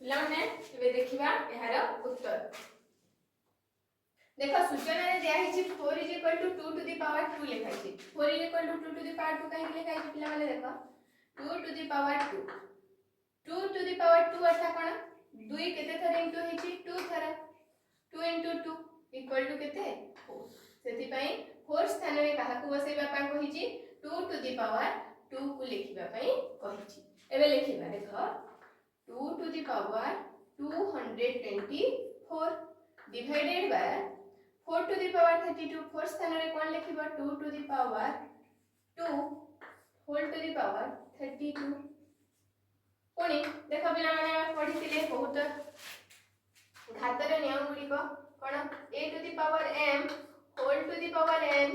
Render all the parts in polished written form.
पिलाने एबे देखिबा एहार उत्तर देखो सूचना रे दिया हिची 4 = 2 टू द पावर 2 लिखा हिची 4 = 2 टू द पावर 2 काहे लिखा हिची पिला माने देखो 2 to the power 2 2 to the power 2 अर्थात कोन 2 केते थर इनटू हिची 2 थर 2 * 2 = केते 4 सेति पई 4 स्थान रे काहा को बसेबा पा कहिची 2 टू द पावर 2 को लिखिबा पई कहिची एबे लिखिबा देखो 2 to the power 224 divided by 4 to the power 32 4 स्थान रे कोन लिखिबा 2 to the power 2 whole to the power 32 पुणी देखो पिला माने पढितिले बहुत घातर नियम गुडी को कोन a to the power m whole to the power n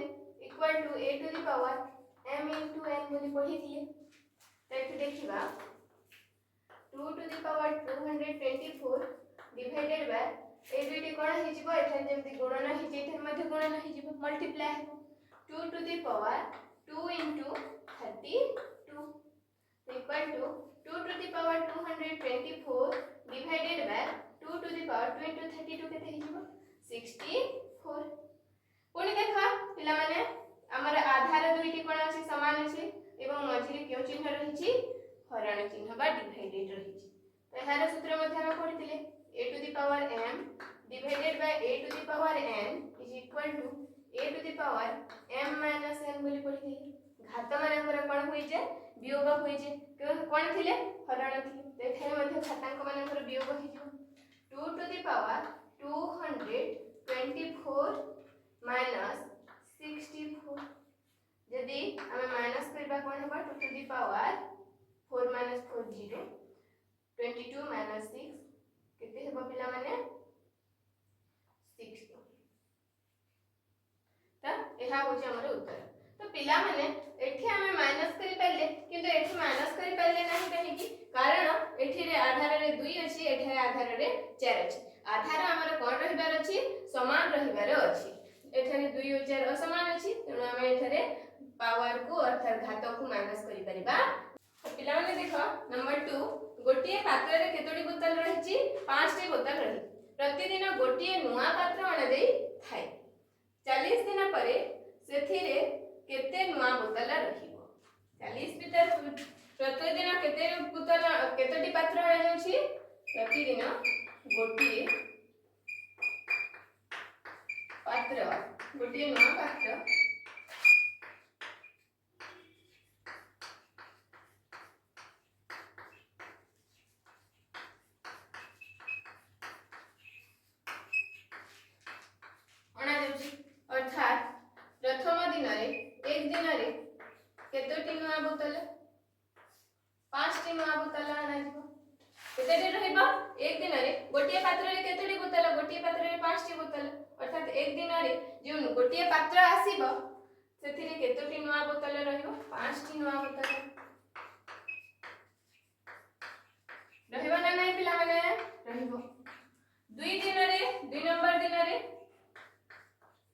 equal to a to the power m into n बोली पढितिले तो देखिबा 2 to the power 224 divided by ए दुईटी कोन हि जिवो एठा जेमति गुणन हि जेठा मध्ये गुणन हि जिवो मल्टीप्लाई हो 2 to the power 2 into 32 equal to 2 to the power 224 divided by 2 to the power 2 into 32 केते हि जिवो 64 पुणी देखा पिला माने हमर आधार दुईटी कोन अछि समान अछि एवं मझिरे क्यों चिन्ह रहिछि हरण चिन्ह बा डिवाइडेड रहिछि तो एहार सूत्र मध्ये हम पढितिले a to the power m divided by a to the power n is equal to a to the power m minus n बोली पढितिले घात मानकर कोन होई जे वियोग होई जे कोन थिले हरण थिले तो एठारे मध्ये घातांक मानकर वियोग होई जे 2 to the power 224 minus 64 यदि हमें माइनस करबा कोन होबा 2 to the power 4 minus 4 0 22 minus 6 केते हेबा पिला माने 60 त एहा होचे हमर उत्तर तो पिला माने एठी हमें माइनस करि पले किंतु एठी माइनस करि पले नाही कहि कि कारण एठी रे आधार रे 2 अछि एठी रे आधार रे 4 अछि आधार हमर कोन रहिबार अछि समान रहिबार अछि एठी रे 2 और 4 असमान अछि तेनु हमें एठी रे पावर को अर्थात घात को माइनस करि परिबा पिला माने देखो नंबर 2 गोटिए पात्र रे केतोडी बोतल रहिछि 5 टी बोतल रहि प्रतिदिन गोटिए नुआ पात्र अण देई थाए 40 दिन परे सेथिरे केते नुआ बोतल रहिबो 40 भीतर प्रतिदिन केते बोतल केतोडी पात्र अण जाउछि प्रतिदिन गोटिए नुआ पात्र अर्थात प्रथम दिन रे एक दिन रे केतोटी नुआ बोतल 5 टी नुआ बोतल आना जिवो केतेडी रहइबो एक दिन रे गोटिए पात्र रे केतोडी बोतल गोटिए पात्र रे 5 टी बोतल अर्थात एक दिन रे जो गोटिए पात्र आसीबो सेथिरे केतोटी नुआ बोतल रहइबो 5 टी नुआ बोतल रहइबो ना नै पिला माने रहइबो 2 दिन रे 2 नंबर दिन रे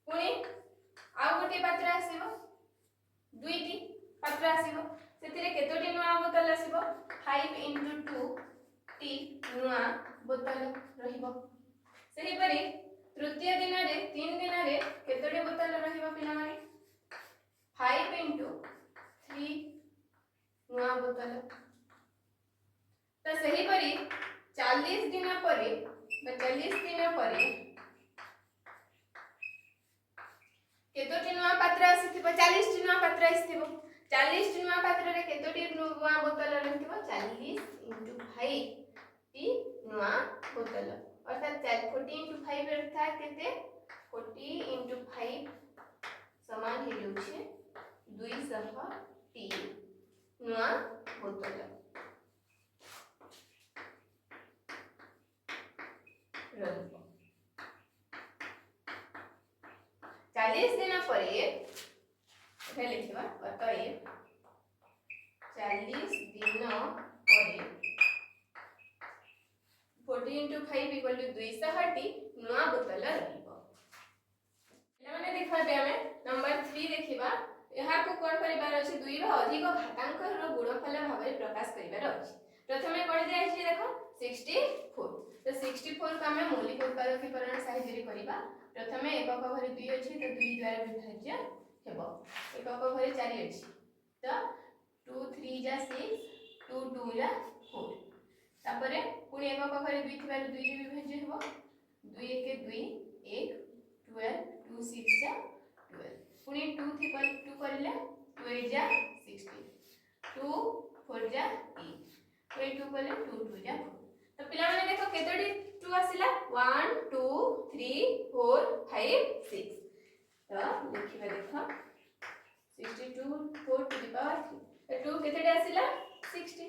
पुणी आउ गोटे पात्र आसीबो दुईटी पात्र आसीबो सेतिरे केतोटी नुआ बोतल आसीबो 5 into 2 टी नुआ बोतल रहिबो सही परी तृतीय दिन रे 3 दिन रे केतोटी बोतल रहिबो पिला माने 5 into 3 नुआ बोतल तो सही परी 40 दिन परे 40 दिन परे केतोटी नुआ पात्र आसीथिबो 40 टी नुआ पात्र आसीथिबो 40 टी नुआ पात्र रे केतोटी नुआ बोतल रहिथिबो 40 into 5 टी नुआ बोतल अर्थात 40 into 5 अर्थात केते 40 into 5 समान हे जाउछे 200 टी नुआ बोतल रहिबो 40 दिन परे एठे लिखिबा अतएव 40 दिन परे 40 into 5 equal to 200 टी नुआ बोतल रहिबो पिला माने देखबे हमें नंबर 3 देखिबा यहाँ को कोन परिवार अछि 2 रो अधिक घातांक रो गुणफल भाबरे प्रकाश करिवार अछि प्रथमे कोन दिया अछि देखो 64 तो 64 को हमें मौलिक उत्पादकीकरण साहाय्य करिबा प्रथमे एकक घरे 2 अछि तो 2 द्वारा विभाज्य हेबो एकक घरे 4 अछि तो 2 3 जा 6 2 2 जा 4 तापरे पुनी एकक घरे 2 थिबार 2 रे विभाज्य हेबो 2 1 2 1 12 2 6 जा 12 पुनी 2 थिबा 2 करले 2 8 जा 16 2 4 जा 8 कोई 2 करले 2 2 जा 4 तो पिला माने देखो केतोडी 2 आसिला 1 2 3 4 5 6 तो लिखिबा देखो 62 4 टू द पावर 3 तो 2 केतोडी आसिला 60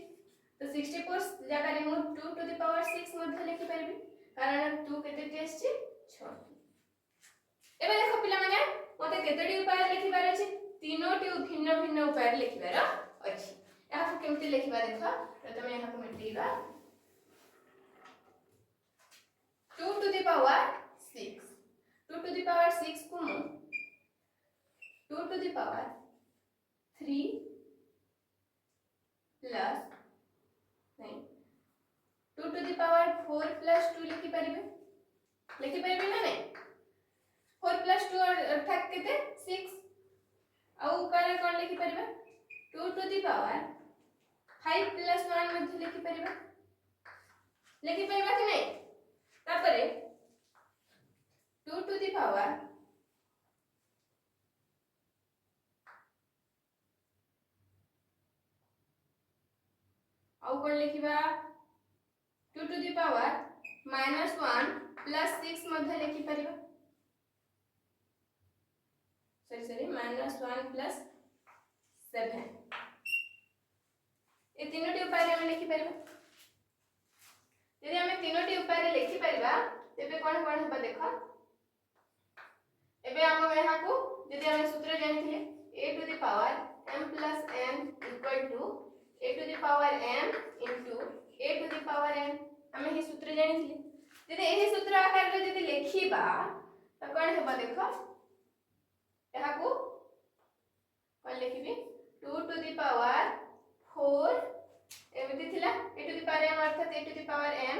तो 64 जगह रे मु 2 टू द पावर 6 मध्ये लिखि परबी कारण 2 केतोडी आछि 6 एबे देखो पिला माने मते केतोडी उपाय लिखिबार अछि तीनोटी भिन्न भिन्न उपाय लिखिबार अछि याको केमति लिखिबा देखो प्रथमे याको मिटेबा 2 to the power 6 2 to the power 6 को मु 2 to the power 3 plus नहीं 2 to the power 4 plus 2 लिखि परिबे ना नहीं 4 plus 2 अर्थात केते 6 आ ऊपर कोन लिखि परिबे 2 to the power 5 plus 1 मध्ये लिखि परिबे कि नहीं तापरे 2 to the power 2 to the power -1 plus 6 मध्ये लिखि परिबा सॉरी -1 plus 7 ए तीनोटी उपाय रे हम लिखि परिबा यदि हमें तीनोटी उपाय रे लिखि परिबा तेबे कोन हेबा देखो एबे हम यहा को यदि हम सूत्र जानिथिले a to the power m plus n equal to a to the power m into a to the power n हमें ही सूत्र जानिथिले यदि एही सूत्र आकार रे यदि लिखिबा त कोन हेबा देखो यहा को कोन लिखिबी 2 to the power 4 एमती थिला a to the power m अर्थात a to the power m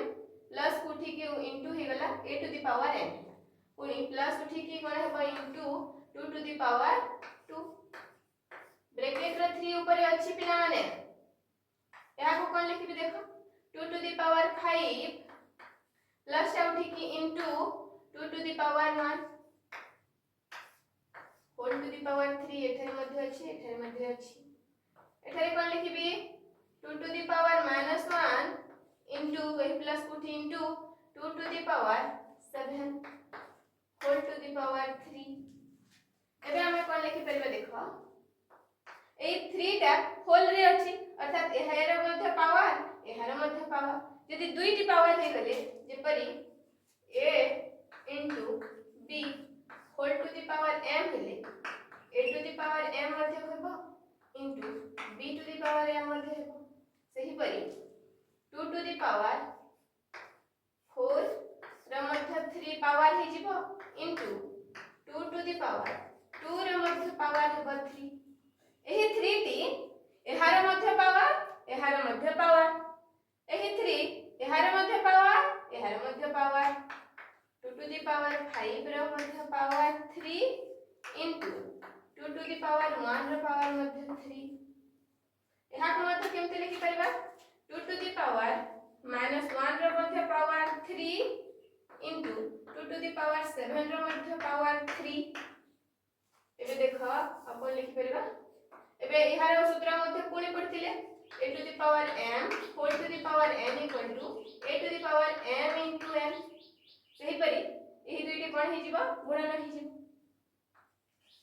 plus उठी के इनटू हे गला a to the power n पुनी प्लस उठी के कोन हेबा into 2 to the power 2 bracket रे 3 ऊपर अछि पिला माने या को कोन लिखिबी देखो 2 to the power 5 प्लस उठी के into 2 to the power 1 whole to the power 3 एठारे मध्ये अछि एठारे कोन लिखिबी 2 to the power -1 into a plus put into 2 to the power 7 whole to the power 3 एबे हमें कोन लिखि परबे देखो ए 3 टा होल रे अछि अर्थात एहार मध्य पावर यदि दुईटी पावर हे गले जेपरी a into b whole to the power m हेले a to the power m मध्य हेबो into b to the power m मध्य हेबो सही परी 2 to the power 4 र मध्य 3 पावर हे जिवो into 2 to the power 2 र मध्य पावर हेबो 3 एही 3 टी एहार मध्य पावर एही 3 एहार मध्य पावर 2 to the power 5 र मध्य power 3 into 2 to the power 1 र पावर मध्य 3 एहा को मध्य केमते लिखि परबा 2 to the power -1 र मध्य power 3 into 2 to the power 7 र मध्य पावर 3 एबे देखो अपन लिखि परबा एबे इहार सूत्र मध्य कोनी पड़तिले a to the power m whole to the power n equal to a to the power m into n सही परी एही दुईटी कोन हे जिवो गुणन हे जिवो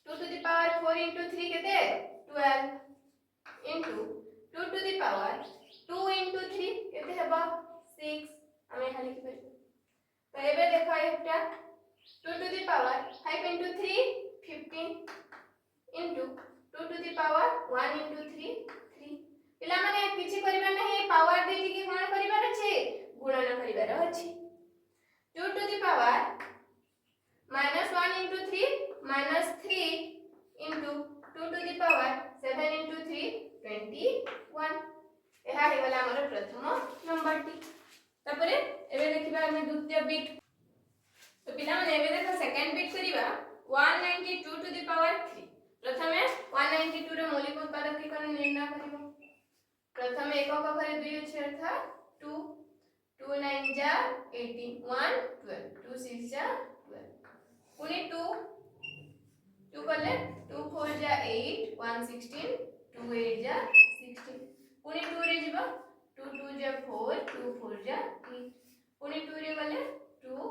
2 to the power 4 into 3 केते 12 into 2 to the power 2 into 3 केते हेबा 6 हमें खाली लिखि परी तो एबे देखो एकटा 2 to the power 5 into 3 15 into 2 to the power 1 into 3 3 पिला माने किछि करिबा नहीं पावर देटी के कोन करिबार अछि गुणन करिबार अछि 2 to the power -1 into 3 -3 into 2 to the power 7 into 3 21 एहा हे वाला हमर प्रथम तापरे एबे देखिबा हम द्वितीय बिट तो पिला माने एबे देखो सेकंड बिट करिबा 192 टू द पावर 3 प्रथमे 192 रे मौलिक उत्पादकीकरण निर्णय करिबो प्रथमे एकक घरे 2 अछि अर्थात 2 2 9 जा 18 1 12 2 6 जा 12 पुनी 2 2 कले 2 4 जा 8 1 16 2 8 जा 16 पुनी 2 रे जिबो 2 2 जा 4 2 4 जा 8 पुनी 2 रे गले 2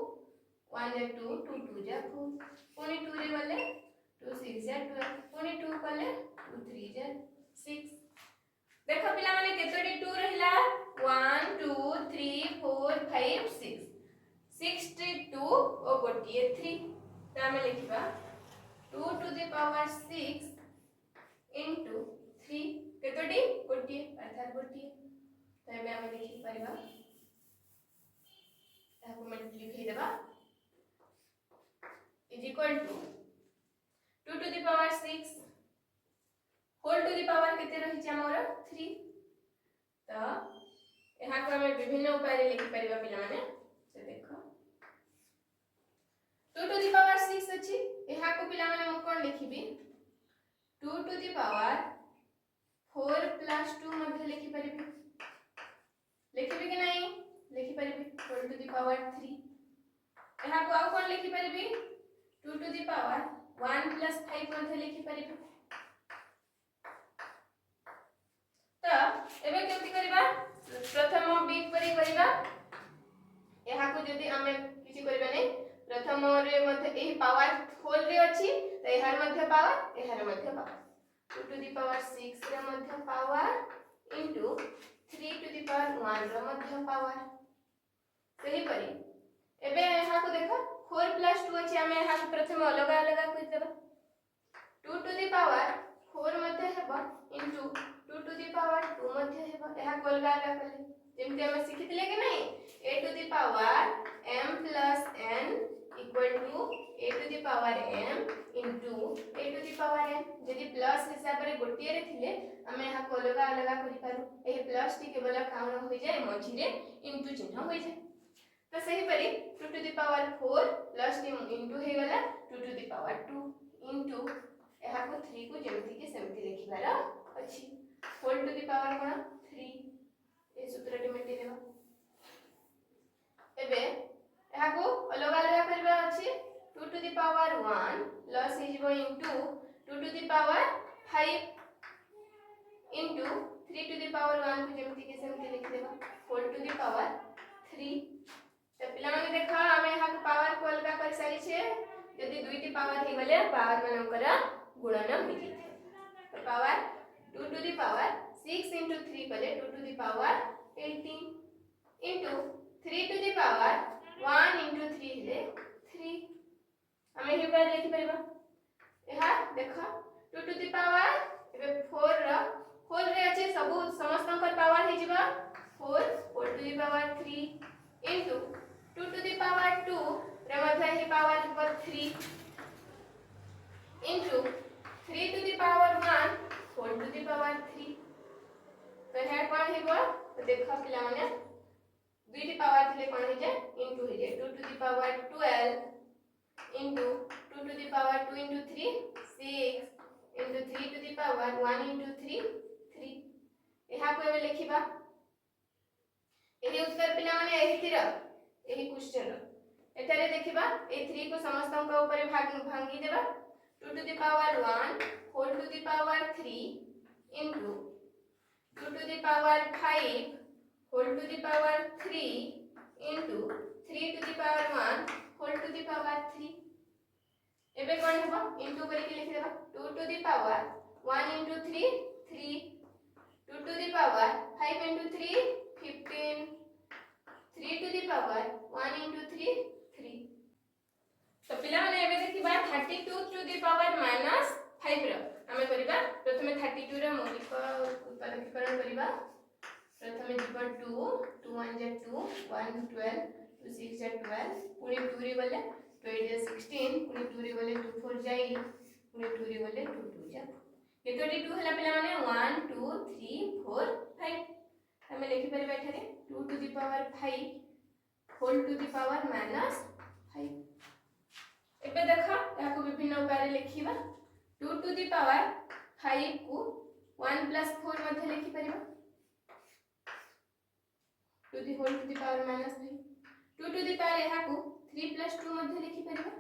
1 जा 2 2 2 जा 4 पुनी 2 रे गले 2 6 जा 12 पुनी 2 कले 2 3 जा 6 देखो पिला माने केतोडी 2 रहिला 1 2 3 4 5 6 62 ओ गोटिए 3 त हम लिखिबा 2 to the power 6 into 3 केतोडी गोटिए अर्थात गोटिए त एबे हम लिखि परिबा ताको मल्टीप्लाई देबा is equal to 2 to the power 6 whole to the power केते रहि छै हमर 3 त एहा को हम विभिन्न उपाय रे लिखि परिबा पिला माने से देखो 2 to the power 6 अछि एहा को पिला माने हम कोन लिखिबी 2 to the power 4 plus 2 मध्ये लिखि परिबी लिखिबी कि नहीं लिखि परिबी 4 to the power 3 एहा को आ कोन लिखि परिबी 2 to the power 1 plus 5 मध्ये लिखि परिबी त एबे केमति करबा प्रथम बिट परि करबा एहा को जदी हमें किछि करबा नै प्रथम रे मध्ये एही पावर होल रे अछि त एहार मध्ये पावर एहार मध्ये पावर 2 to the power 6 रे मध्ये power into 3 to the power 1 रे मध्ये पावर सही परि एबे एहा को देखो 4 plus 2 अछि हमें एहा को प्रथम अलग अलग कर देबा 2 to the power 4 मध्ये हेबा इनटू 2 to the power 2 मध्ये हेबा एहा को अलग अलग करले जेमति हम सिखितले कि नहीं a to the power m plus n equal to a to the power m into a to the power n यदि प्लस हिसाब रे गोटिए रे थिले हमें यहा को अलग अलग करि पारु एही प्लस टी केवल काउन होई जाय मझी रे इनटू चिन्ह होई जाय तो सही परी 2 to the power 4 प्लस टी इनटू हे गला 2 to the power 2 इनटू यहा को 3 को जेमति के सेमति लिखिबार अछि होल टू द पावर कोन 3 ए सूत्र टी मेटी देबा एबे यहा को अलग अलग करबा अछि 2 to the power 1 प्लस इजबो into 2 to the power 5 into 3 to the power 1 को जेमति के सेमति लिख देबा होल टू द पावर 3 त पिला माने देखा हमें यहा को पावर को अलग कर सारी छे यदि दुईटी पावर हे गले पावर मानकर गुणन होई जथे तो power 2 to the power 6 into 3 कले 2 to the power 18 into 3 to the power 1 into 3 ले 3 हमें हे बार लिखि परबा एहा देखा 2 to the power एबे 4 रा होल रे अछि सब समस्तंकर पावर हे जिबा 4 4 to the power 3 into 2 to the power 2 रे मध्ये हे पावर पर 3 into 3 to the power 1 4 to the power 3 तो हे कोन हेबो तो देखा पिला माने दुईटी पावर थिले कोन हे जे इनटू हे जे 2 to the power 12 into 2 to the power 2 into 3 6 into 3 to the power 1 into 3 3 एहा को एबे लिखिबा एही उत्तर पिला माने एही तीर एही क्वेश्चन एटारे देखिबा ए 3 को समस्तंक ऊपर भांगी देबा 2 to the power 1 whole to the power 3 into 2 to the power 5 whole to the power 3 into 3 to the power 1 whole to the power 3 एबे कोन हेबो इनटू करके लिख देबा 2 to the power 1 into 3 3 2 to the power 5 into 3 15 3 to the power 1 into 3 3 तो पिला माने एबे देखिबा 32 to the power minus 5 रो हमें करिबा प्रथमे 32 रो मौलिक उत्पादकीकरण करिबा प्रथमे जीवन 2 2 1 जा 2 1 12 2 6 जा 12 पुनी 2 रे गले 2 8 जा 16 पुनी 2 रे गले 2 4 जा 8 पुनी 2 रे गले 2 2 जा केतोटी 2 हला पिला माने 1 2 3 4 5 हमें लिखि परबा एठारे 2 to the power 5 whole to the power -5। एबे देखो याको विभिन्न उपाय लिखिबा 2 टू द पावर 5 को 1 + 4 मध्ये लिखि परिबा to the whole to the power -5 2 to the power याको 3 + 2 मध्ये लिखि परिबा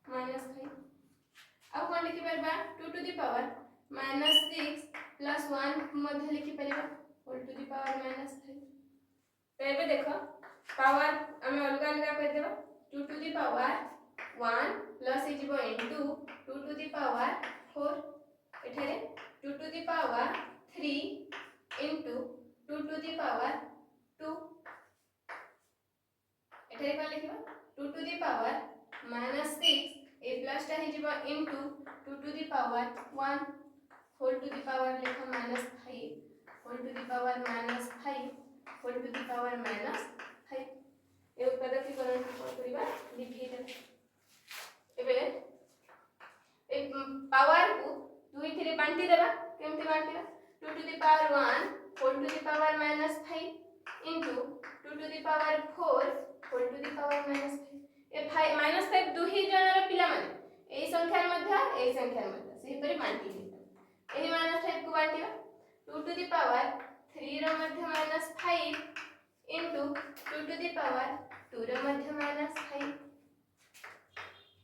-5 अब कोन लिखि परबा 2 टू द पावर -6 + 1 मध्ये लिखि परिबा होल टू द पावर -5। तो एबे देखो पावर हमें अलग अलग कर देबा 2 टू द पावर 1 प्लस इजिबो इनटू 2 टू द पावर 4 एठारे 2 to the power 3 into 2 to the power 2 एठारे कोन लिखबा 2 टू द पावर -6 ए प्लस टा हिजिबो into 2 to the power 1 whole to the power लिखो -5 whole to the power -5 whole to the power -5 ए उत्पादक की गणना कोन करिबा लिखि दे एबे ए पावर को 2 थरे बांटी देबा केमति बांटीबा 2 to the power 1 whole to the power -5 into 2 to the power 4 whole to the power -5 ए -5 दुही जनर पिला माने एई संख्या मध्य सेही परि बांटी दे एही -5 को बांटीबा 2 टू द पावर 3 रो मध्य -5 इनटू 2 टू द पावर 2 रो मध्य -5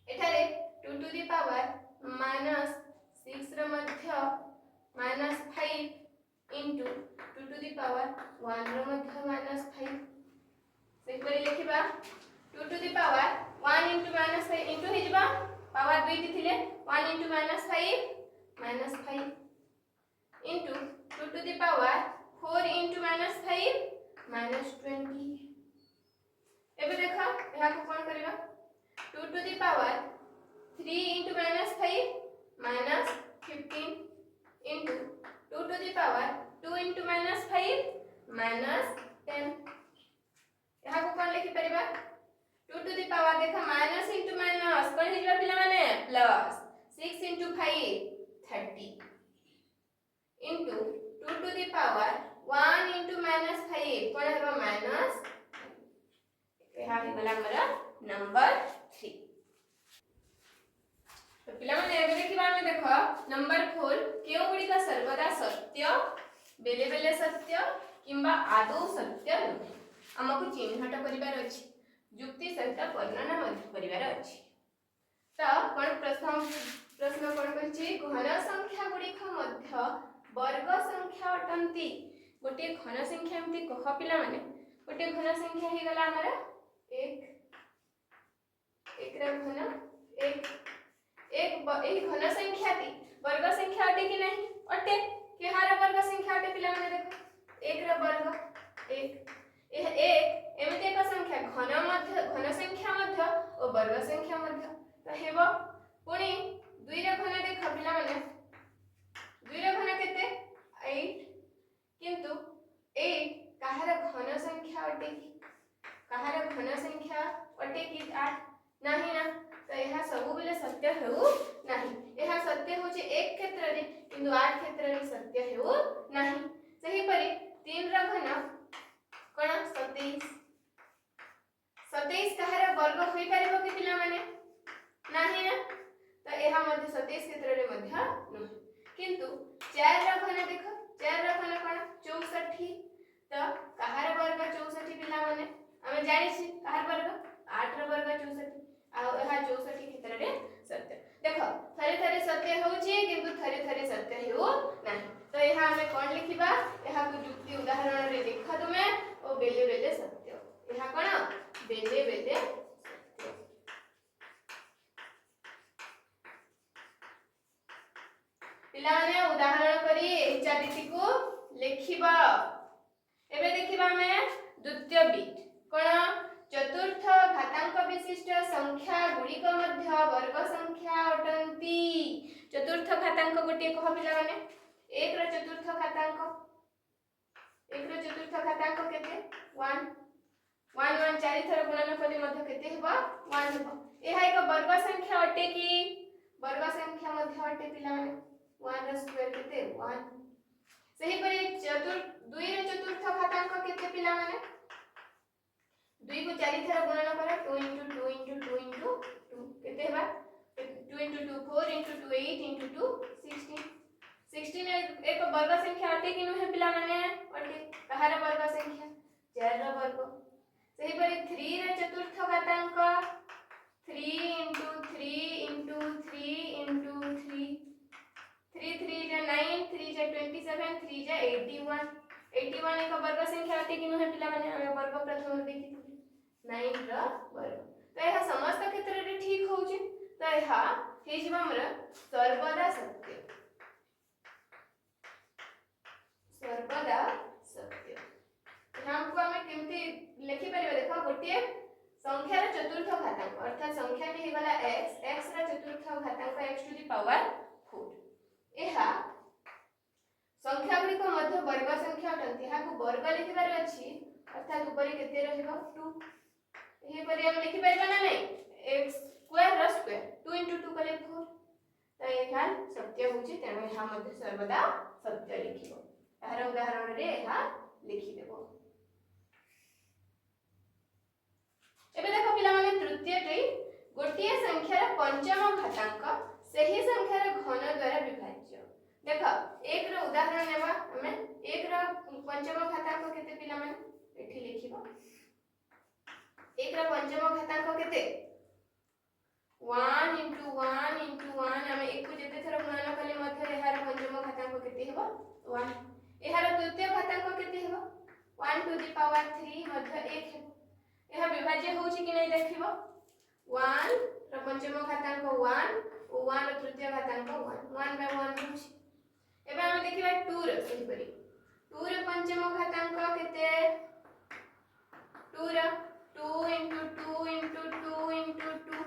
एठारे 2 टू द पावर -6 रो मध्य -5 इनटू 2 टू द पावर 1 रो मध्य -5 से परि लिखिबा 2 to the power 1 into -5 into हिजबा पावर 2 थिले 1 into -5 into 2 to the power 4 into -5 -20 एबे देखा यहा को कोन करबा 2 to the power 3 into -5 -15 into 2 to the power 2 into -5 -10 यहा को कोन लिखि परिबा 2 टू द पावर देखा माइनस इनटू माइनस कोन हिजबा पिला माने plus 6 into 5 30 into 2 to the power 1 into -5 कोन हेबा माइनस यहा हे गला हमरा नंबर 3। तो पिला माने एबे देखिबा हम देखो नंबर 4 केउ गुडी का सर्वदा सत्य बेले बेले सत्य किंबा आदौ सत्य नुहे हमकु चिन्हट करिवार अछि युक्ति सहित वर्णना मध्य करिवार अछि। तो कोन प्रश्न कोन कहछि घन संख्या गुडी ख मध्य वर्ग संख्या अटंती गोटे घन संख्या एमति कह पिला माने गोटे घन संख्या हे गला हमरा 1 रा घन 1 एही घन संख्या ती वर्ग संख्या अटे कि नहीं अटे के हार वर्ग संख्या अटे पिला माने देखो 1 रा वर्ग 1 एह 1 एमति एक संख्या घन संख्या मध्य और वर्ग संख्या मध्य तो हेबो पुनी 2 रा घन देखो पिला माने 2 रा घन केते 8 किंतु 8 काहार घन संख्या अटे कि 8 नाही ना तो यह सब बेले सत्य हेउ नाही यह सत्य होचे एक क्षेत्र रे किंतु 8 क्षेत्र रे सत्य हेउ नाही सही परि 3 रा घन कोन 27 काहार वर्ग होई परिबो कि पिला माने नाही ना तो यह मध्य 27 क्षेत्र रे मध्य न किंतु 4 रा घन देखो 4 रा घन कोन 64 तो काहार वर्ग 64 पिला माने हम जानि छी काहार वर्ग 8 रा वर्ग 64 आ यह 64 क्षेत्र रे सत्य देखो थरे थरे सत्य होची किंतु थरे थरे सत्य हेउ नाही तो यह हमें कोन लिखिबा यह को युक्ति उदाहरण रे देखा तुमे ओ बेले बेले सत्य यह कोन बेले बेले सत्य पिला माने उदाहरण करी एही चारिटी को लिखिबा एबे देखिबा हमें द्वितीय बिट कोन चतुर्थ घातांक विशिष्ट संख्या गुड़िक मध्य वर्ग संख्या अटंती चतुर्थ घातांक गोटे कह पिला माने 1 रो चतुर्थ घातांक केते 1 चारि थर गुणन कले मध्य केते हेबा 1 हेबा एहा एक वर्ग संख्या अटे कि वर्ग संख्या मध्य अटे पिला माने 1 रो स्क्वायर केते 1 सही परि 2 चारि थर गुणन कर 2 into 2 into 2 into 2 केते हेबा 2 into 2 4 into 2 8 into 2 16 16 एक वर्ग संख्या अटे कि नुहे पिला माने अटे कहार वर्ग संख्या 4 रो वर्ग सही परी 3 रे चतुर्थ घातांक 3 into 3 into 3 into 3 3 3 जा 9 3 जा 27 3 जा 81 81 एक वर्ग संख्या अटे कि नुहे पिला माने हम वर्ग प्रथम देखि 9 रो वर्ग तो यह समस्त क्षेत्र रे ठीक होउची तो यह हे जिवा हमर सर्वदा सत्य हमको हमें केमती लिखि परिबे देखो गोटे संख्यार चतुर्थ घातांक अर्थात संख्या टी हेगला x x रा चतुर्थ घातांक x टू द पावर 4 एहा संख्या गुडी को मध्य वर्ग संख्या अटंती हा को वर्ग लिखिबार अछि अर्थात ऊपर केते रहबो 2 हे परि हम लिखि परिबा ना नै x स्क्वायर र स्क्वायर 2 into 2 कले 4 तो एहा सत्य होची तेनो एहा मध्य सर्वदा सत्य लिखिबो एहार उदाहरण रे एहा लिखि देबो एबे देखो पिला माने तृतीय टी गोटिए संख्यार पंचम घातांक सही संख्यार घन द्वारा विभाज्य देखो एक रो उदाहरण नेबा हमें एक रो पंचम घातांक केते पिला माने एठी लिखिबो एक रो पंचम घातांक केते 1 into 1 into 1 हमें एक को जेते थर गुणन कले मध्य एहार पंचम घातांक केते हेबो 1 एहार तृतीय घातांक केते हेबो 1 to the power 3 मध्य 1 हेबो एहा विभाज्य होउची कि नै देखिबो 1 रो पंचम घातांक 1 ओ 1 रो तृतीय घातांक 1 1 by 1 होउची एबे हम देखिबा 2 रो सही परी 2 रो पंचम घातांक केते 2 रो 2 into 2 into 2 into 2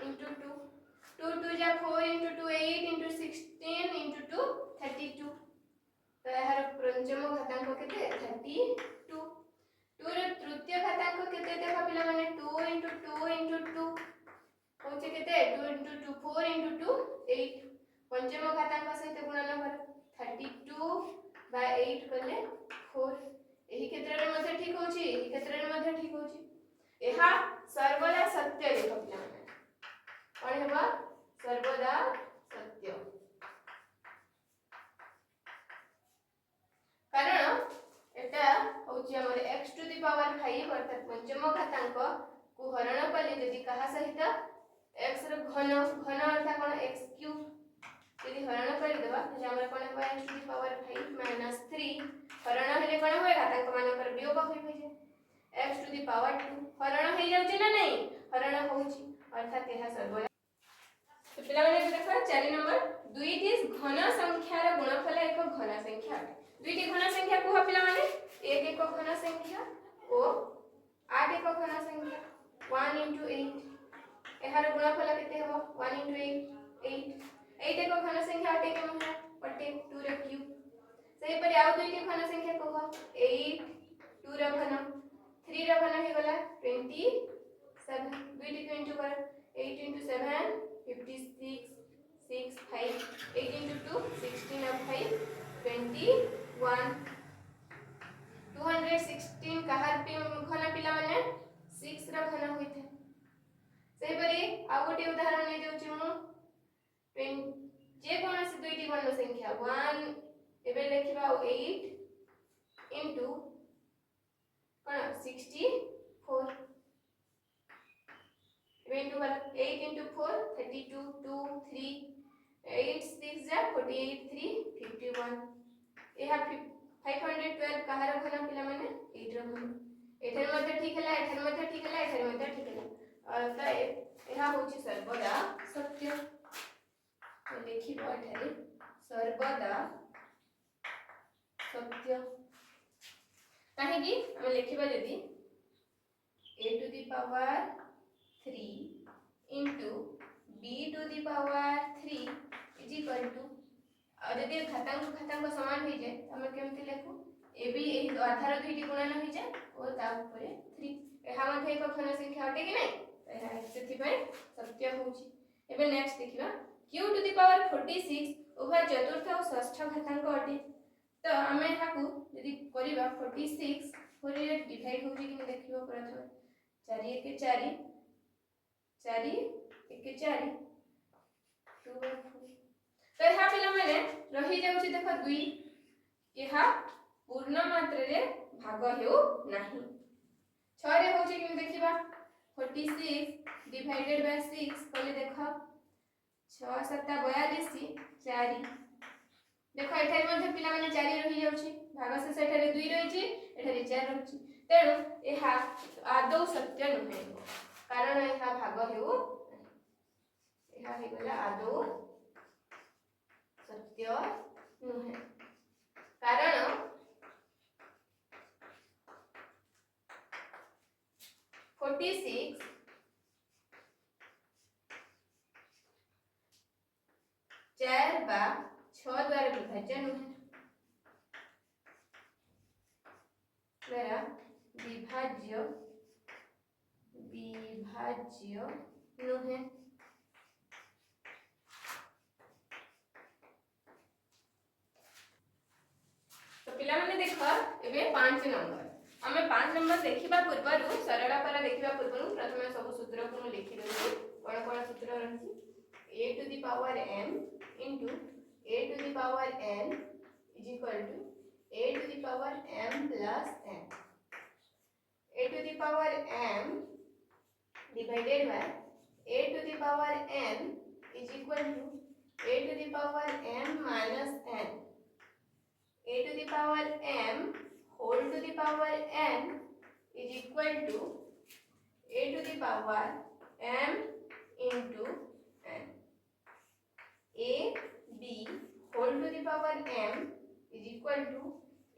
into 2 2 2 जा 4 into 2 8 into 16 into 2 32 तो एहार पंचम घातांक केते 32 2 रो तृतीय घातांक केते देखो पिला माने 2 into 2 into 2 होचे केते 2 into 2 4 into 2 8 पंचम घातांक सहित गुणन कर 32 by 8 कले 4 एही क्षेत्र रे मध्ये ठीक होची एही क्षेत्र रे मध्ये ठीक होची एहा सर्वदा सत्य देखो पिला माने कोन हेबा सर्वदा सत्य कारण एटा होची हमर x टू द पावर 5 अर्थात पंचम घातांक को हरण कले यदि कहा सहित x रो घन घन अर्थात कोन x क्यूब यदि हरण कर देबा त हमर कोन हेबा x टू द पावर 5 - 3 हरण हेले कोन होय घातांक मानकर वियोग होई जे x टू द पावर 2 हरण हे जाउची ना नै हरण होउची अर्थात एहा सर्वदा तो पिला माने देखो 4 नंबर दुईटी घन संख्यार गुणफल एक घन संख्या दुईटी घन संख्या को पिला माने एक एक घन संख्या ओ 8 एक घन संख्या 1 into 8 एहार गुणफल केते हेबो 1 into 8 8 8 एक घन संख्या 8 के मतलब 2 रो क्यूब सही पर आउ दुईटी घन संख्या को 8 2 रो घन 3 रो घन हे गला 27 दुईटी को इंटू कर 8 into 7 56 6 5 8 into 2 16 of 5 21 216 कहार पे घन पिला माने 6 रो घन होइथे सही परी आ गोटे उदाहरण नै देउची मु जे कोनसी दुईटी घन संख्या 1 एबे लेखिबा 8 into कोन 64 into 8 into 4 32 2 3 8 6 जा 48 3 51 एहा 512 कहार घन पिला माने 8 रो घन एठर मध्ये ठीक हला एठर मध्ये ठीक हला एठर मध्ये ठीक हला त एहा होची सर्वदा सत्य तो लिखिबो एठारे सर्वदा सत्य काहे कि हम लिखिबा जदी a to the power 3 into b to the power 3 is equal to और यदि घातांक समान हो जाए हम केमति लिखु ए बी ए आधार दुईटी गुणन हो जाए और ता ऊपर 3 एहा मध्ये एक घन संख्या अटे कि नै एहा सेति पय सत्य होची एबे नेक्स्ट देखिबा q to the power 46 उभय चतुर्थ और षष्ठ घातांक अटे तो हमें एहा को यदि करिबा 46 4 रे डिवाइड होची कि नै देखिबो प्रथम 4 1 4 4 1 4 2/4 तो यहाँ पिला माने रही जाउची देखो 2 यहाँ पूर्ण मात्रा रे भाग हेउ नाही 6 रे होची कि देखिबा 46 डिवाइडेड बाय 6 कले देखो 6 7 42 4 देखो एठारे मध्ये पिला माने 4 रही जाउची भाग से एठारे 2 रहिची एठारे 4 रहिची तेणु एहा आदौ सत्य नुहे कारण एहा भाग हेउ एहा हे गला आदौ सत्य नुहे कारण 46 4 बा 6 द्वारा विभाज्य नुहे द्वारा विभाज्य नुहे तो पिला माने देखो एबे 5 नंबर आमे 5 नंबर देखिबा पूर्वरु सरल पर देखिबा पूर्वरु प्रथमे सब सूत्र को लिखि देबो कोन कोन सूत्र रहछि a to the power m into a to the power n is equal to a to the power m plus n a to the power m divided by a to the power n is equal to a to the power m minus n a to the power m whole to the power n is equal to a to the power m into n a b whole to the power m is equal to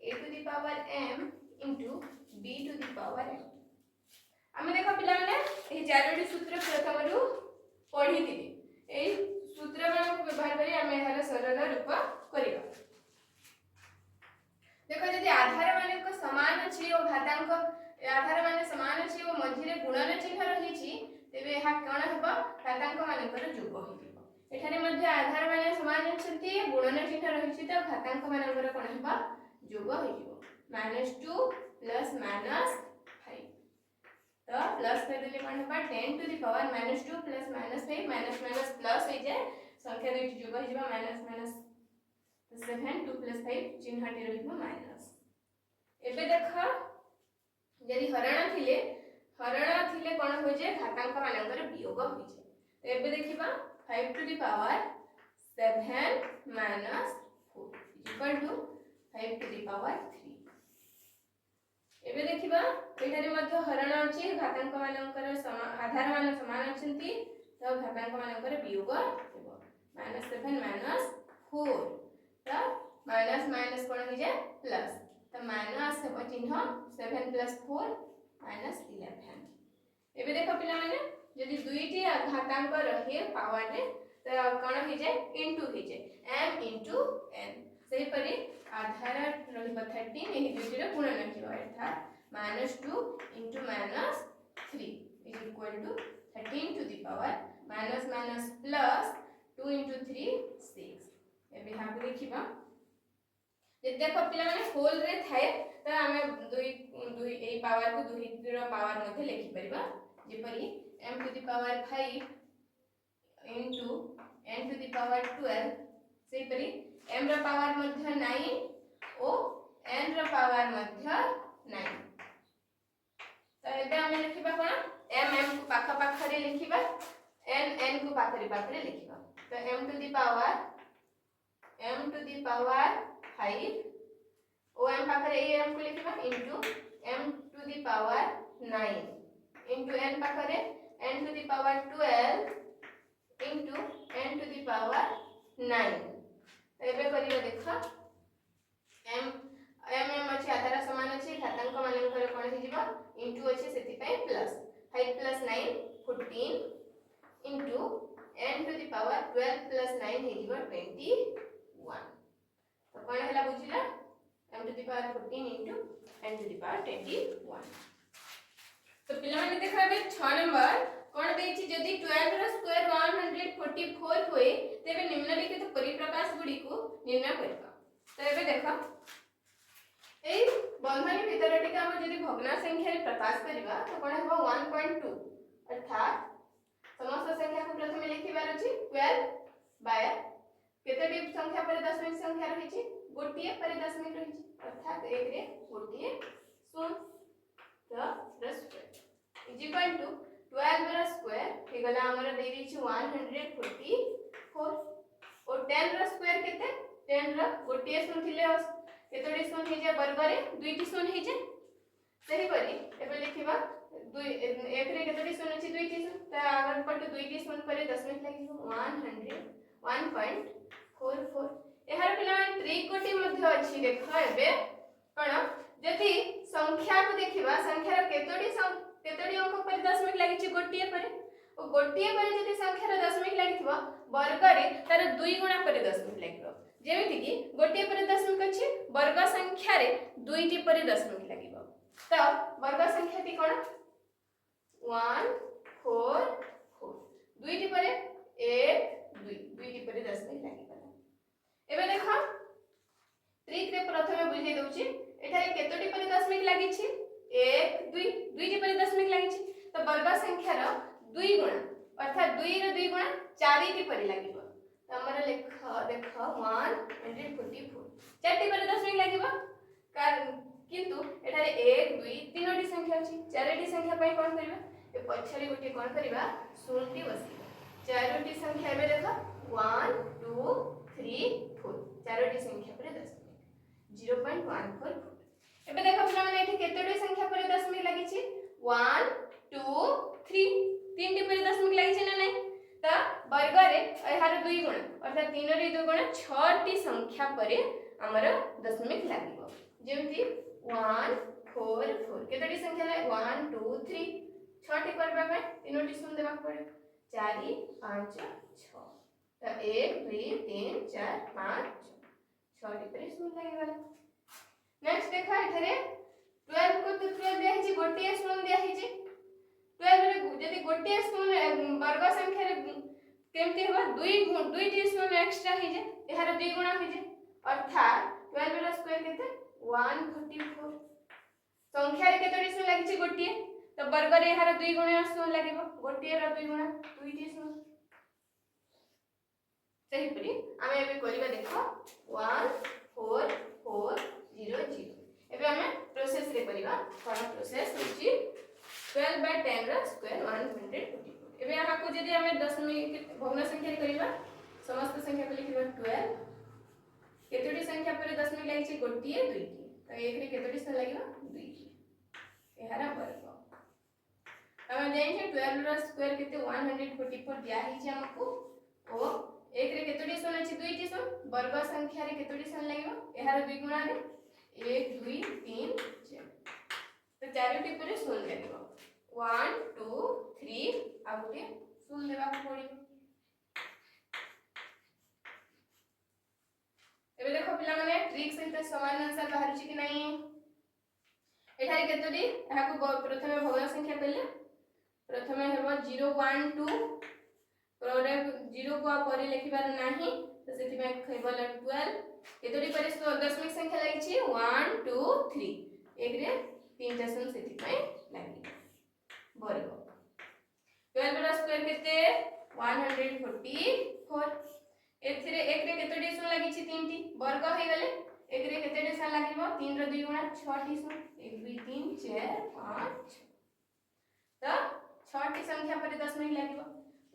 a to the power m into b to the power m आमे देखो पिला माने एही चारोटी सूत्र प्रथम रु पढी दिबी एही सूत्र मान को व्यवहार करी आमे एहार सरल रूप करिबा देखो यदि आधार माने को समान अछि और घातांक आधार माने समान अछि और मझी रे गुणन चिन्ह रहिछि तेबे एहा कोन हेबो घातांक मानकर जोग होइबो एठारे मध्ये आधार माने समान अछंती गुणन चिन्ह रहिछि त घातांक मानकर कोन हेबो जोग होइबो -2 प्लस -5 तो प्लस कर देले कोन हेबा 10 to the power -2 plus -5 minus minus plus हो जाए संख्या दुईटी जोग हो जिबा माइनस माइनस 7 2 प्लस 5 चिन्हटी रहिबो माइनस एबे देखो यदि हरण थिले कोन हो जाए घातांक मानकर वियोग हो जाए तो एबे देखिबा 5 to the power 7 minus 4 equal to 5 to the power 3 एबे देखिबा एठारे मध्ये हरण अछि घातांक मानकर आधार मान समान अछंती तो घातांक मानकर वियोग हेबो -7 -4 तो माइनस माइनस कोन हो जाए प्लस तो माइनस हेबो चिन्ह 7 + 4 -11 एबे देखो पिला माने यदि दुईटी घातांक रहे पावर रे तो कोन हो जाए इनटू हो जाए m * n सही परी आधार रहिबा 13 एही दुईटी रे गुणन किबा अर्थात -2 * -3 is equal to 13 to the power minus minus plus 2 * 3 6 एबे हां देखिबा जे देखो पिला माने होल रे थाए त हमें दुई ए पावर को दुई रो पावर मध्ये लिखि परिबा जे परी m to the power 5 into n to the power 12 सेही परी m रो पावर मध्ये 9 ओ n रो पावर मध्ये 9 तो एबे हमें लिखिबा कोन m m को पाखा पाखा रे लिखिबा n n को पाखरे पाखरे लिखिबा तो m to the power 5 O m पाखरे ए m को लिखिबा into m to the power 9 into n पाखरे n to the power 12 into n to the power 9 तो एबे करियो देखा m m अछि आधार समान अछि घातांक मानकर कोन हि जिबा into अछि सेति पय plus 5 + 9 14 into n to the power 12 + 9 हि जिबा 21 तो कोन हला बुझिला m to the power 14 into n to the power 21 तो पिला माने देखबे 6 नंबर कोन देछि जदि 12 रो स्क्वायर 144 होय तेबे निम्नलिखित परिप्रकाश गुडी को निर्णय करबा तो एबे देखो ए बंधनी भितर टिका हम जदि भग्ना संख्या रे प्रकाश करबा तो कोन हेबो 1.2 अर्थात समस्त संख्या को प्रथमे लिखिबार अछि 12 बाय केतडी संख्या पर दशमिक संख्या रहिछि गोटिए पर दशमिक रहिछि अर्थात 1 रे गोटिए शून्य तो plus square is equal to 12 रा स्क्वायर हे गला हमर दे दै छी 144 और 10 रा स्क्वायर केते 10 रा गोटिए शून्य थिले केतडी शून्य हे जे वर्ग रे दुईटी शून्य हे जे सही परी एबे लिखिबा 2 1 रे केतडी शून्य अछि दुईटी शून्य त आगर पट दुईटी शून्य पर दशमिक लागिबो 100 1.44 एहार पिला ट्रिक गोटी मध्ये अछि देखो एबे कोन जति संख्या को देखिबा संख्या रो केतडी अंक पर दशमिक लागिछि गोटिए पर ओ गोटिए पर जति संख्या रो दशमिक लागिथिबो वर्ग रे तार दुई गुणा पर दशमिक लागिबो जेमिति कि गोटिए पर दशमिक अछि वर्ग संख्या रे दुईटी पर दशमिक लागिबो त वर्ग संख्या टी कोन 144 दुईटी पर 1 2 दुईटी पर दशमिक लागिबो एबे देखो ट्रिक रे प्रथमे बुझे दउची एठारे केतोटी पर दशमिक लागिछि 1 2 दुईटी पर दशमिक लागिछि तो वर्ग संख्या रो 2 गुणा अर्थात 2 रो 2 गुणा 4 टी पर लागिबो त हमर देखो 144 चारटी पर दशमिक लागिबो किंतु एठारे 1 2 तीनोटी संख्या अछि चारटी संख्या पय कोन करबा ए पछरी गोटे कोन करबा शून्यटी बसिबा चारोटी संख्या एबे देखो 1 2 3 4 चारोटी संख्या पर दशमिक 0.144 एबे देखो पिला माने एठी केतोटी संख्या पर दशमिक लागि छि 1 2 3 तीन टी पर दशमिक लागि छि ना नै त वर्ग रे एहार 2 गुण अर्थात 3 रे 2 गुण 6 टी संख्या पर हमर दशमिक लागिबो जेमति 1 4 4 केतोटी संख्या ला 1 2 3 6 टी करबा पे तीनोटी शून्य देबा पड़े 4 5 6 तो 1 2 3 4 5 6 टी पर शून्य लागि गला नेक्स्ट देखा एथरे 12 को तो 12 दिया हिची गोटिए शून्य दिया हिची 12 रे जदी गोटिए शून्य वर्ग संख्या रे केमते होबा दुई टी शून्य एक्स्ट्रा हि जे एहार 2 गुणा हि जे अर्थात 12 रा स्क्वायर केते 144 संख्या रे केतोटी शून्य लागि छि गोटिए तो वर्ग रे एहार 2 गुणा शून्य लागिबो गोटिए रा 2 गुणा दुईटी शून्य सही परी आमे एबे करिबा देखो 1 4 4 0 0 एबे आमे प्रोसेस रे करिबा कोन प्रोसेस होची 12 बाय 10 रा स्क्वायर 144 एबे यहाँ को जदी आमे दशमिक भग्न संख्या रे करिबा समस्त संख्या को लिखिबा 12 केतोटी संख्या पर दशमिक लागि छि गोटिए दुईटी तो एक रे केतोटी संख्या लागिबा दुईटी एहारा वर्ग हम जानि छै 12 रा स्क्वायर केते 144 दिया हि छै हमको ओ एक रे केतोटी शून्य अछि दुईटी शून्य वर्ग संख्या रे केतोटी शून्य लागिबो एहार 2 गुणा रे 1 2 3 4 तो चारोटी पर शून्य लागिबो 1 2 3 आ गुटे शून्य देबा पड़िबो एबे देखो पिला माने ट्रिक सहित समान आंसर बाहर छि कि नहीं एठारे केतोटी एहा को प्रथमे भग्न संख्या कले प्रथमे हेबो 0 1 2 पर 0 को पर लिखिबार नाही तो सेति में खैबल 12 केतोटी पर दशमिक संख्या लागि छि 1 2 3 एक रे तीन टा शून्य सेति में लागि वर्ग 12 रा स्क्वायर केते 144 एथिरे एक रे केतोटी शून्य लागि छि 3 टी वर्ग हे गले एक रे केतोटी शून्य लागिबो 3 रो 2 गुणा 6 टी शून्य 1 2 3 4 5 तो 6 टी संख्या पर दशमिक लागिबो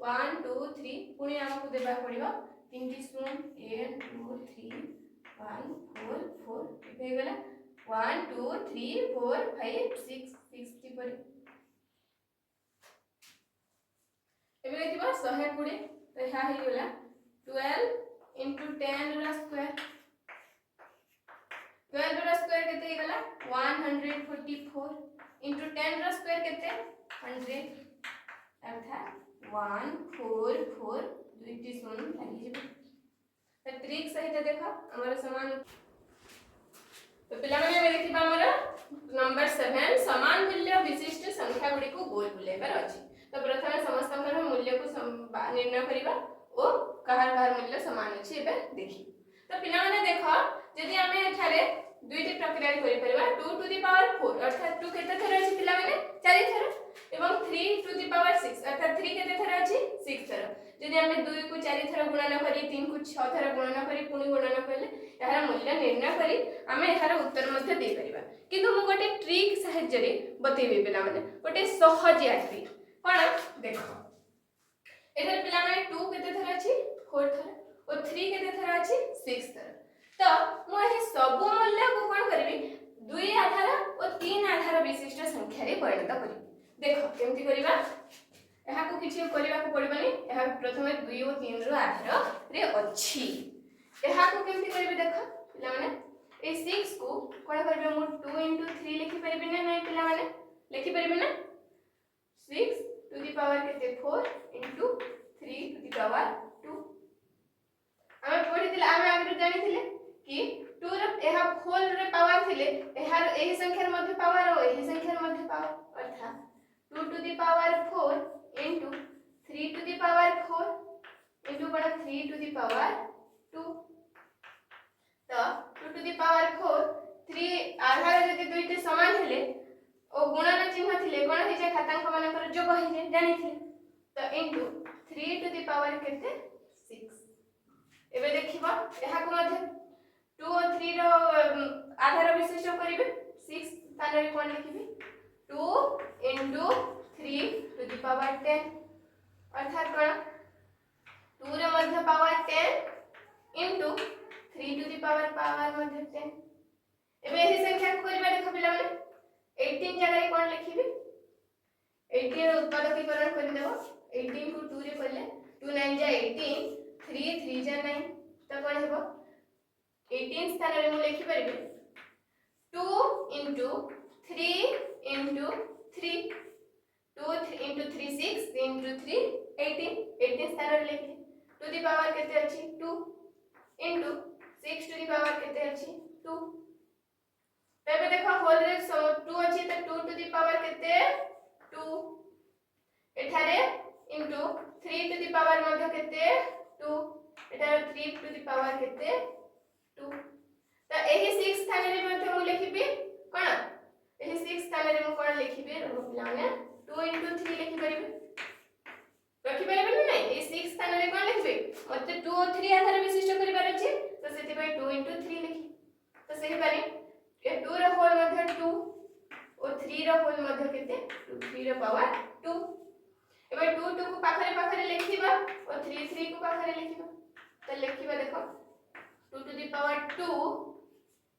1 2 3 पुणी हमको देबा पड़िबो 3 टी शून्य 1 2 3 1 4 4 हे गला 1 2 3 4 5 6 60 पर एबे देखिबा 120 तो यहा हे गला 12 into 10 रा स्क्वायर 12 रा स्क्वायर केते हे गला 144 into 10 रा स्क्वायर केते 100 अर्थात 144 दुईटी शून्य लागि जेबे त ट्रिक सहित देखा हमर समान तो पिला माने एबे देखिबा हमर नंबर 7 समान मूल्य विशिष्ट संख्या गुडी को गोल बुलेबार अछि तो प्रथमे समस्तकर मूल्य को निर्णय करिबा ओ कहार कहार मूल्य समान अछि एबे देखि तो पिला माने देखो जदी हमें एठारे दुईटी प्रक्रिया करि परबा 2 टू द पावर 4 अर्थात 2 केते थर अछि पिला माने 4 थर एवं 3 टू द पावर 6 अर्थात 3 केते थर अछि 6 थर जदि हमें 2 को 4 थर गुणन करी 3 को 6 थर गुणन करी पुनी गुणन करले यार मूल्य निर्णय करी हमें यार उत्तर मध्ये दे परिबा किंतु मु गोटे ट्रिक सहाय्य रे बतेबे पिला माने गोटे सहजिया ट्रिक कोन देखो एथर पिला माने 2 केते थर अछि 4 थर और 3 केते थर अछि 6 थर तो मु एही सब मूल्य को कोन करबी 2 आधार और 3 आधार विशिष्ट संख्या रे परिणत करबी देखो केमति करबा एहा को किछि करबा को पड़बनी एहा प्रथमे 2 और 3 रो आधार रे अछि एहा को केमति करबी देखो पिला माने ए 6 को कोन करबे मु 2 3 लिखि परबी ना नै पिला माने लिखि परबी ना 6 टू द पावर केते 4 3 टू द पावर 2 हमें पढ़ी दिले हमें आगे जानि दिले कि 2 रे एहा होल रे पावर थिले एहा एही संख्या रे मध्य पावर और एही संख्या रे मध्य पावर अर्थात 2 to the power 4 into 3 to the power 4 into 3 to the power 2 तो 2 to the power 4 3 आधार जदि दुईटे समान हेले ओ गुणन चिन्ह थिले कोन हे जे घातांक मानकर जोग हे जे जानि थिले तो into 3 to the power केते 6 एबे देखिबा एहा को मध्ये 2 और 3 रो आधार विशिष्ट करिवे 6 स्थान रे कोन लिखिबे 2 into 3 to the power 10 अर्थात कोन 2 रे मध्य power 10 into 3 to the power मध्य 10 एबे एही संख्या को करबा देखो पिला माने 18 जगह रे कोन लिखिबे 18 रो उत्पादकीकरण कर देबो 18 को 2 रे करले 2 9 जा 18 3 3 जा 9 तो कोन हेबो 18 स्थान रे मु लिखि परबे 2 into 3 into 3 2 into 3 6 into 3 18 18 स्थान रे लिखि टू द पावर केते अछि 2 into 6 to the power केते अछि 2 तबे देखो होल रे 2 अछि त 2 to the power केते 2 एठारे into 3 to the power मध्ये केते 2 एठारे 3 to the power केते 2 त एही 6 स्थान रे मध्ये मु लिखिबी कोन एही 6 स्थान रे मु कोन लिखिबी माने 2 into 3 लिखि परिबे रखि परिबे नै ए 6 स्थान रे कोन लिखबे मते 2 और 3 आधार विशिष्ट करिबार अछि तो सेति भाई 2 into 3 लिखि तो सही पारे ए 2 रो होल मध्ये 2 और 3 रो होल मध्ये केते 2 3 रो पावर 2 एबे 2 2 को पाखरे पाखरे लिखिबा और 3 3 को पाखरे लिखिबा तो लिखिबा देखो 2 to the power 2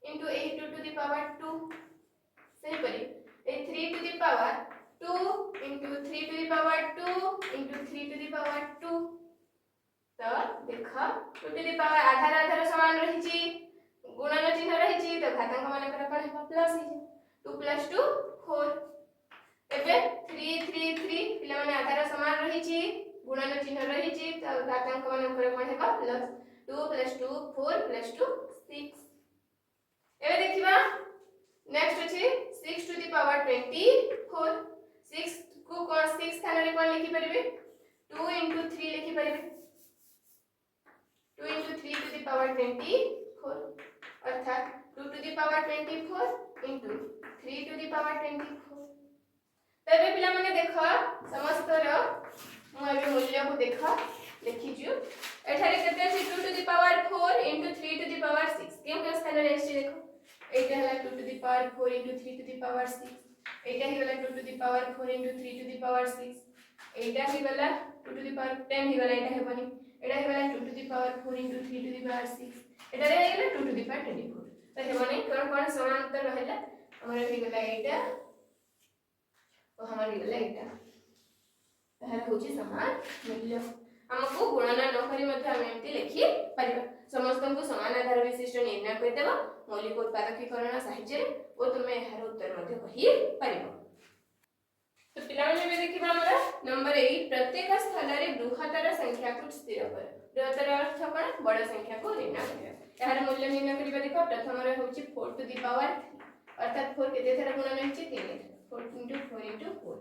into 8 2 to the power 2 सही पारे ए 3 to the power 2 into 3 to the power 2 into 3 to the power 2 तो देखा 2 to the power Aadhaar Aadhaar समान रही छी गुणन चिन्ह रही छी तो घातांक मानकर कोन हेबा प्लस हे 2 plus 2 4 एबे 3 3 3 पिला माने आधार समान रही छी गुणन चिन्ह रही छी तो घातांक मानकर कोन हेबा प्लस 2 plus 2 4 plus 2 6 एबे देखिबा नेक्स्ट अछि 6 to the power 24 6 को कोन 6 स्थान रे कोन लिखि परिबे 2 into 3 लिखि परिबे 2 into 3 to the power 24 अर्थात 2 to the power 24 into 3 to the power 24 तबे पिला माने देखो समस्त रो मु एबे मूल्य को देखो लिखि जु एठारे केते अछि 2 to the power 4 into 3 to the power 6 केम के स्थान रे अछि देखो एटा हला 2 to the power 4 into 3 to the power 6 एटा ही गला 2 to the power 4 into 3 to the power 6 एटा ही गला 2 to the power 10 ही गला एटा हेबनी एटा ही गला 2 to the power 4 into 3 to the power 6 एटा रे गला 2 to the power 24 तो हेबनी कोन कोन समांतर रहला हमर ही गला एटा और हमर ही गला एटा ताहार होची समान मूल्य हमको गुणन न करी मध्ये हम एमती लिखि परिबा समस्त को समान आधार विशिष्ट निर्णय कर देबा मौलिक उत्पादकीकरण साहाय्य रे ओ तुमे एहार उत्तर मध्ये कहि परिबो तो पिला माने बे देखिबा हमरा नंबर 8 प्रत्येक स्थल रे बृहत्तर संख्या को स्थिर कर बृहत्तर अर्थ कोन बड़ संख्या को निर्णय कर एहार मूल्य निर्णय करिबा देखो प्रथम रे होची 4 टू द पावर अर्थात 4 केते थरा गुणन होची 3 4 into 4 into 4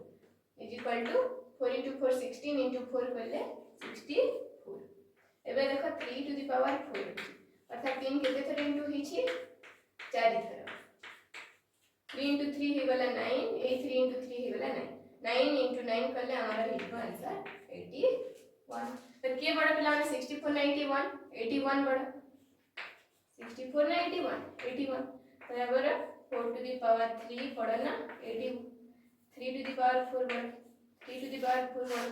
is equal to 4 into 4 16 into 4 करले 64 एबे देखो 3 to the power 4 अर्थात 3 केते थरा into हिची चारि थर 3 into 3 हे गला 9 ए 3 into 3 हे गला 9 9 into 9 कले हमारा हिटो आंसर 81 तो के बड़ा पिला ने 64 ना 81 81 बड़ा 64 ना 81 81 बराबर 4 to the power 3 बड़ा ना 80 3 to the power 4 बड़ा 3 to the power 4 बड़ा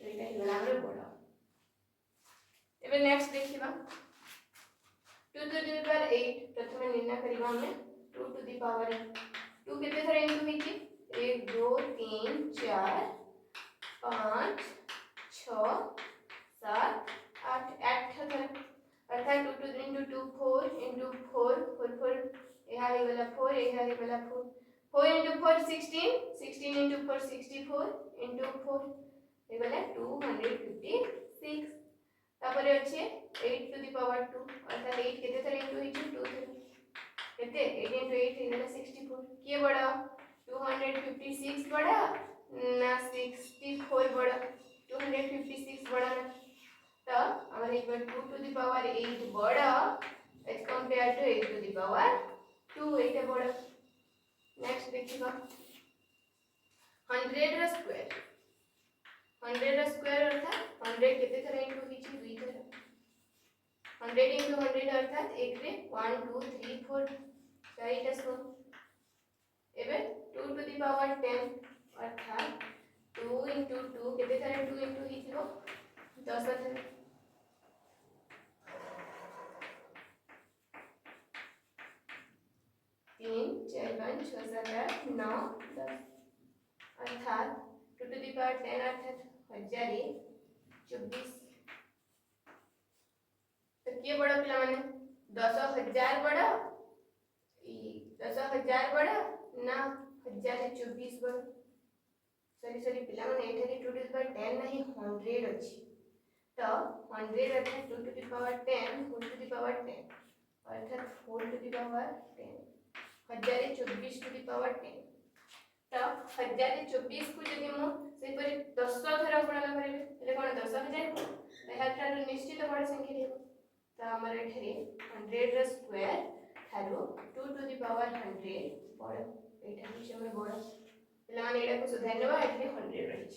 एटा हे गला हमर बड़ा एबे नेक्स्ट देखिबा 2 to the power 8 प्रथम निर्णय करिबा हमें 2 to the power 8 2 कितने थर इनटू हिची 1 2 3 4 5 6 7 8 8 थर अर्थात 2 to into 2 4 into 4 4 4 यहाँ हे गला 4 यहाँ हे गला 4 4 into 4 16 16 into 4 64 into 4 हे गला 256 तापर अछि 8 to the power 2 अर्थात 8 केते थर इनटू हिची 2 थर केते 8 into 8 हे गला 64 के बड़ा 256 बड़ा ना 64 बड़ा 256 बड़ा ना तो हमारे इक्वल 2 to the power 8 बड़ा as compared to 8 to the power 2 8 बड़ा नेक्स्ट देखिबा 100 रा स्क्वायर 100 रा स्क्वायर अर्थात 100 केते थर इनटू हिची 2 थर 100 into 100 अर्थात 1 रे 1 2 3 4 चारिटा शून एबे 2 to the power 10 अर्थात 2 into 2 केते थर 2 into हिथिबो 10 थर 3 4 5 6 7 8 9 10 अर्थात 2 to the power 10 अर्थात 1024 तो के बड़ा पिला माने 10000 बड़ा 10000 बड़ा ना 1024 बड़ा सॉरी पिला माने एठारे 2 to the power 10 नहीं 100 अछि तो 100 अर्थात 2 to the power 10 4 to the power 10 अर्थात 4 to the power 10 1024 to the power 10 तो 1024 को जदि मु से परि 10 थरा गुणन करिवे એટલે कोन 10000 एहाठार निश्चित बड़ संख्या हेबो तो हमर एठारे 100 रा स्क्वायर थारो 2 to the power 100 बड़ एठा हिचे हमर बड़ पिला माने एडा को सुधारनबा एठारे 100 रहिछि।